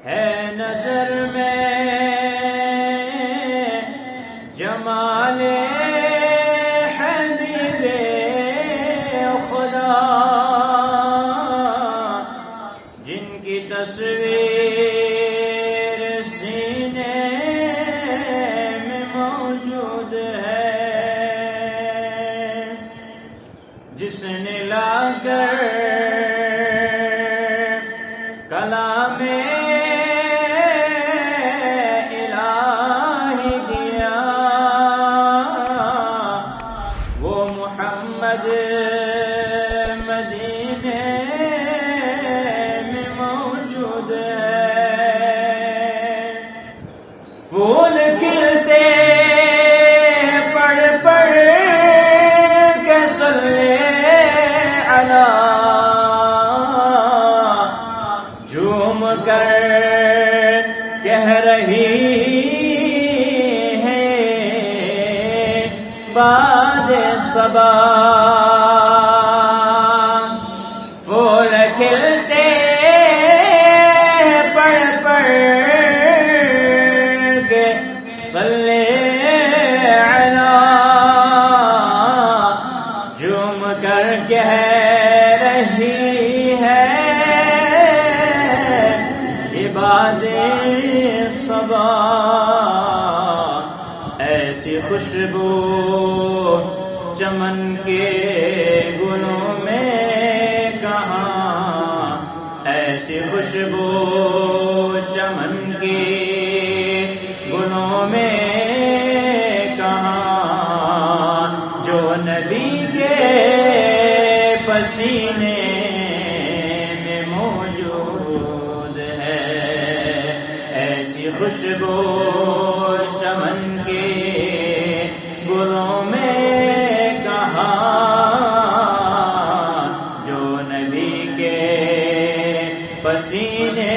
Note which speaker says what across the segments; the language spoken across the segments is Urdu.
Speaker 1: ہے نظر میں جمال حبیب خدا، جن کی تصویر سینے میں موجود ہے، جس نے لا کر کلام الہی دیا، وہ محمد مدینے میں موجود ہے۔ پھول کھلتے پڑھ پڑھ کے صلی علی، جھوم کر کہہ رہی ہے باد صبا، پھول کھلتے پڑھ پڑھ کے صلی علی، جھوم کر کہہ رہی ہے باد صبا۔ ایسی خوشبو چمن کے گلوں میں کہاں، ایسی خوشبو چمن کے گلوں میں کہاں، جو نبی کے پسینے میں موجود ہے۔ ایسی خوشبو چمن کے گلوں میں کہاں، جو نبی کے پسینے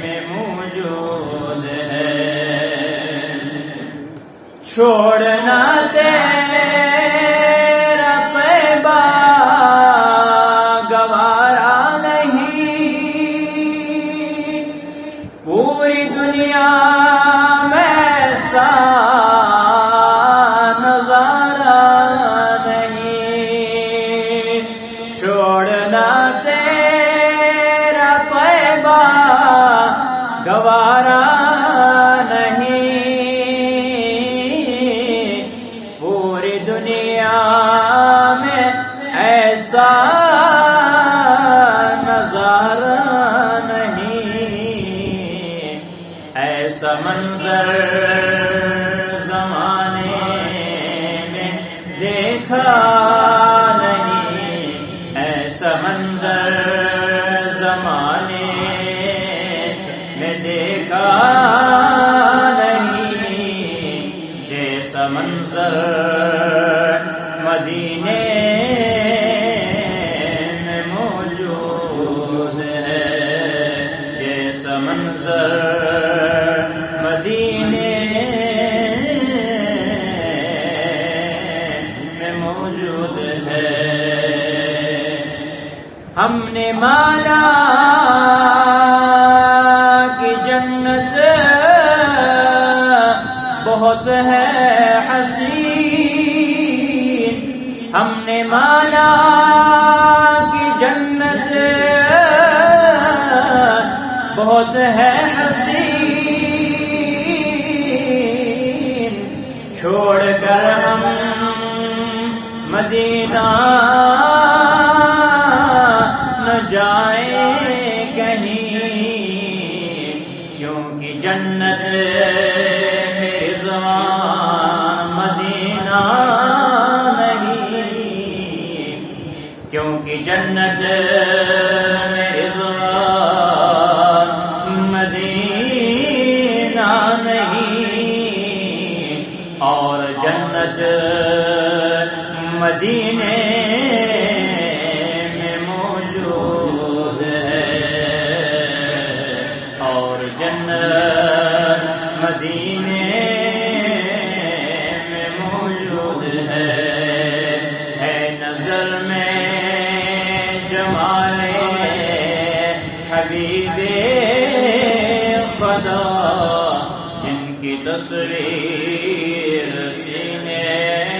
Speaker 1: میں موجود ہے۔ چھوڑنا تیرا طیبہ گوارا نہیں، پوری دنیا میں ایسا نظارہ نہیں، چھوڑنا تیرا طیبہ گوارا نہیں، پوری دنیا میں ایسا نظارہ نہیں، ایسا منظر زمانے میں دیکھا نہیں، ایسا منظر زمانے میں دیکھا نہیں، جیسا منظر مدینے میں موجود ہے، جیسا منظر مدینے میں موجود ہے۔ ہم نے مانا کہ جنت بہت ہے حسین، ہم نے مانا کہ جنت بہت ہے حسین، چھوڑ کر ہم مدینہ نہ جائیں کہیں، کیونکہ جنت میرے زمان مدینہ نہیں، کیونکہ جنت میرے زمان مدینہ نہیں، اور جنت مدینے میں موجود ہے، اور جنت مدینے میں موجود ہے۔ نظر میں جمال حبیب حبیب خدا جن کی تصویر سینے